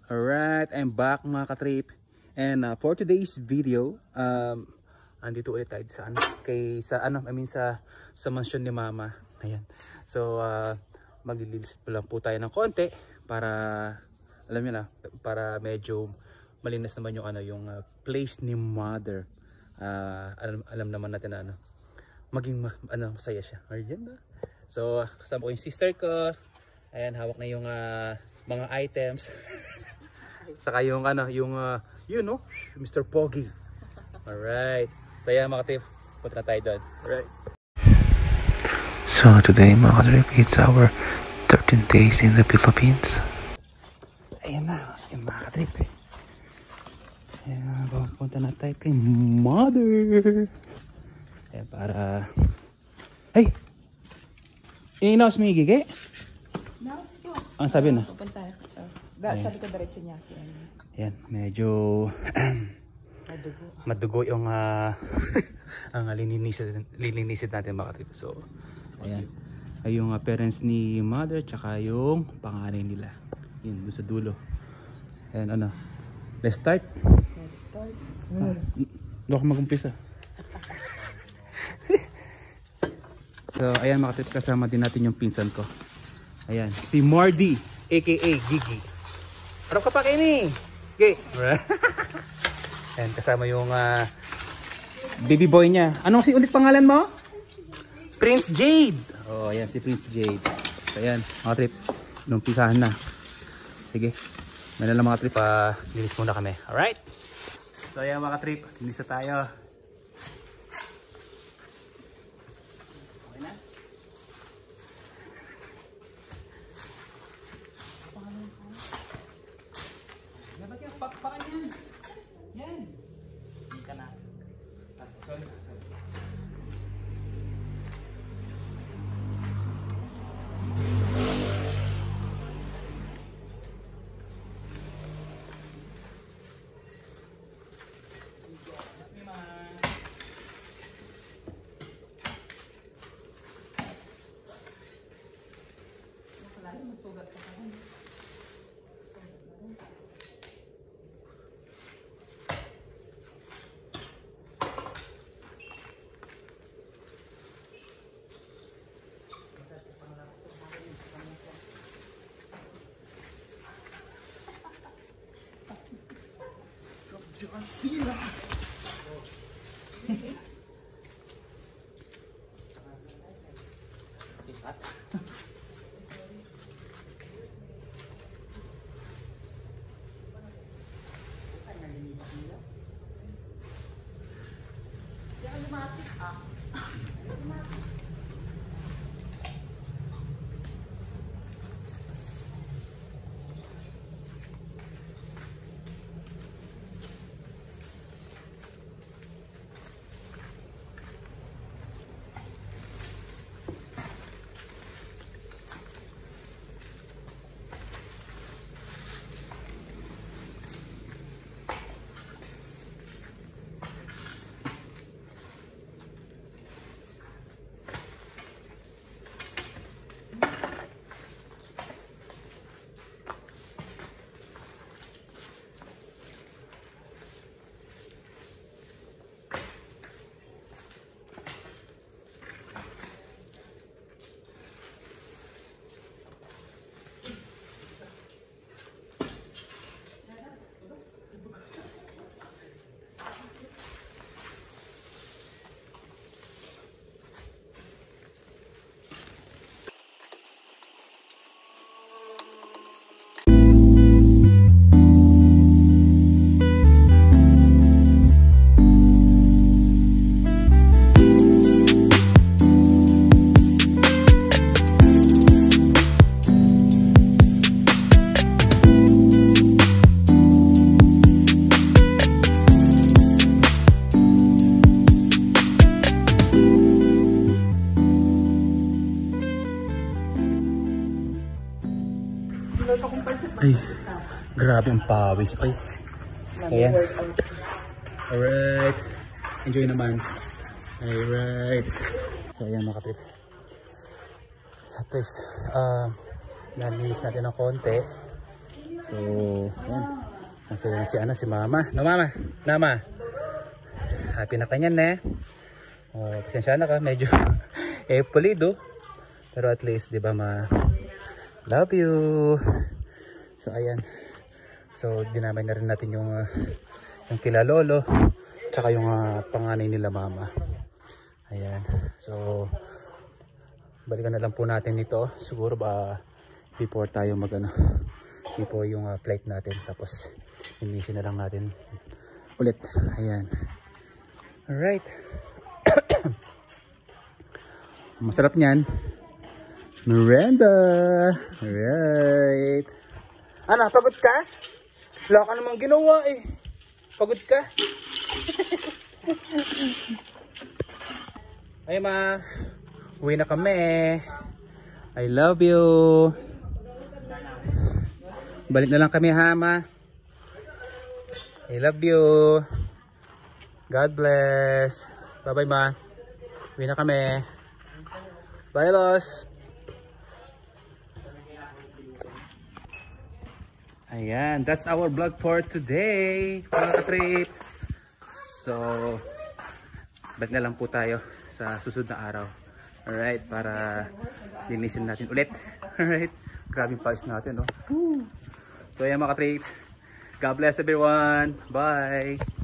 Alright, I'm back mga katrip. And for today's video, andito ulit tayo sa sa mansion ni Mama. Ayan. So maglililis pa lang po tayo ng konti para alam niyo na, para medyo malinis naman yung yung place ni Mother. Alam naman natin na maging masaya siya. Ayan na. So kasama ko yung sister ko. Ayan, hawak na yung mga items. Saka yung Mr. Pogi. Alright. So yan mga trip, punta na tayo doon. Alright. So today mga trip, it's our 13 days in the Philippines. Ayan na, yung mga trip eh. Ayan, punta na tayo kay Mother. Ayan, para... Hey! Inaos mo yung gigi? Ang sabi na? Pupunta. Sabi ko diretso niya. Ayan, medyo madugo yung ang lininisid natin mga trip. So, ayan. Ay yung parents ni Mother tsaka yung panganay nila. Yun, doon sa dulo. Ayan, let's start. Let's start. Doon ako mag-umpisa. So, ayan mga trip, kasama din natin yung pinsan ko. Ayan, si Mardy, aka Gigi. Harap ka pa kayo ni. Okay. Ayan, kasama yung baby boy niya. Anong ulit pangalan mo? Prince Jade. Oh, ayan si Prince Jade. So, ayan, mga trip. Numpisahan na. Sige. Meron lang mga trip. Linis muna kami. Alright? So, ayan mga trip. Linis na tayo. Okay na? Dapat yung pakpakan yan. Yan. Hindi ka na. John Cena. Ay, grabe ang pawis. Ay. Ayan. Alright. Enjoy naman. Alright. So ayan mga katrip. At least, nalinis natin ng konti. So, yan. Masaya na si Mama. No, Mama? Nama? Happy na kanyan eh. Pasensya na ka. Medyo pulido. Pero at least, di ba ma? Love you. So, ayan. So, dinamay na rin natin yung kila lolo. Tsaka yung panganay nila Mama. Ayan. So, balikan na lang po natin ito. Siguro ba before tayo before yung flight natin. Tapos, imisin na lang natin ulit. Ayan. Alright. Masarap niyan. Miranda. Alright. Ano, pagod ka? Wala ka namang ginawa eh. Pagod ka? Ay ma. Uwi na kami. I love you. Balik na lang kami ha ma. I love you. God bless. Bye bye ma. Uwi na kami. Bye Los. Ayan, that's our vlog for today, mga ka-trip. So, balik na lang po tayo sa susunod na araw. Alright, para linisin natin ulit. Alright, grabe yung pawis natin, no? So, ayan mga ka-trip. God bless everyone. Bye!